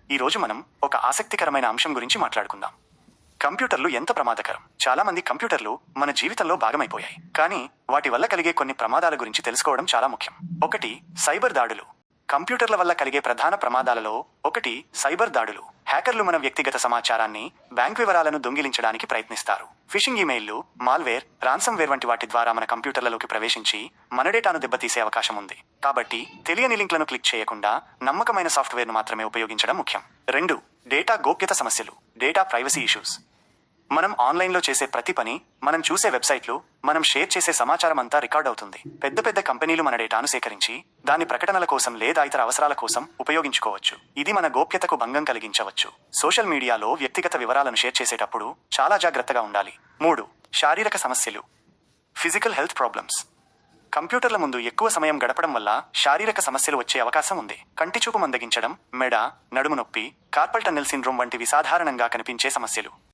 ఈరోజు మనం ఒక ఆసక్తికరమైన అంశం గురించి మాట్లాడుకుందాం. కంప్యూటర్లు ఎంత ప్రమాదకరం. చాలా మంది కంప్యూటర్లు మన జీవితంలో భాగమైపోయాయి, కానీ వాటి వల్ల కలిగే కొన్ని ప్రమాదాల గురించి తెలుసుకోవడం చాలా ముఖ్యం. 1. సైబర్ దాడులు. కంప్యూటర్ల వల్ల కలిగే ప్రధాన ప్రమాదాలలో 1 సైబర్ దాడులు. హ్యాకర్లు మన వ్యక్తిగత సమాచారాన్ని, బ్యాంక్ వివరాలను దొంగిలించడానికి ప్రయత్నిస్తారు. ఫిషింగ్ ఇమెయిల్లు, మాల్వేర్, రాన్సమ్వేర్ వంటి వాటి ద్వారా మన కంప్యూటర్లలోకి ప్రవేశించి మన డేటాను దెబ్బతీసే అవకాశం ఉంది. కాబట్టి తెలియని లింక్లను క్లిక్ చేయకుండా నమ్మకమైన సాఫ్ట్వేర్ను మాత్రమే ఉపయోగించడం ముఖ్యం. 2. డేటా గోప్యత సమస్యలు. Data privacy issues. మనం ఆన్లైన్లో చేసే ప్రతి పని, మనం చూసే వెబ్సైట్లు, మనం షేర్ చేసే సమాచారం అంతా రికార్డ్ అవుతుంది. పెద్ద పెద్ద కంపెనీలు మన డేటాను సేకరించి దాన్ని ప్రకటనల కోసం లేదా ఇతర అవసరాల కోసం ఉపయోగించుకోవచ్చు. ఇది మన గోప్యతకు భంగం కలిగించవచ్చు. సోషల్ మీడియాలో వ్యక్తిగత వివరాలను షేర్ చేసేటప్పుడు చాలా జాగ్రత్తగా ఉండాలి. 3. శారీరక సమస్యలు. Physical health problems. కంప్యూటర్ల ముందు ఎక్కువ సమయం గడపడం వల్ల శారీరక సమస్యలు వచ్చే అవకాశం ఉంది. కంటిచూపు మందగించడం, మెడ, నడుము నొప్పి, కార్పల్ టన్నెల్ సిండ్రోమ్ వంటివి సాధారణంగా కనిపించే సమస్యలు.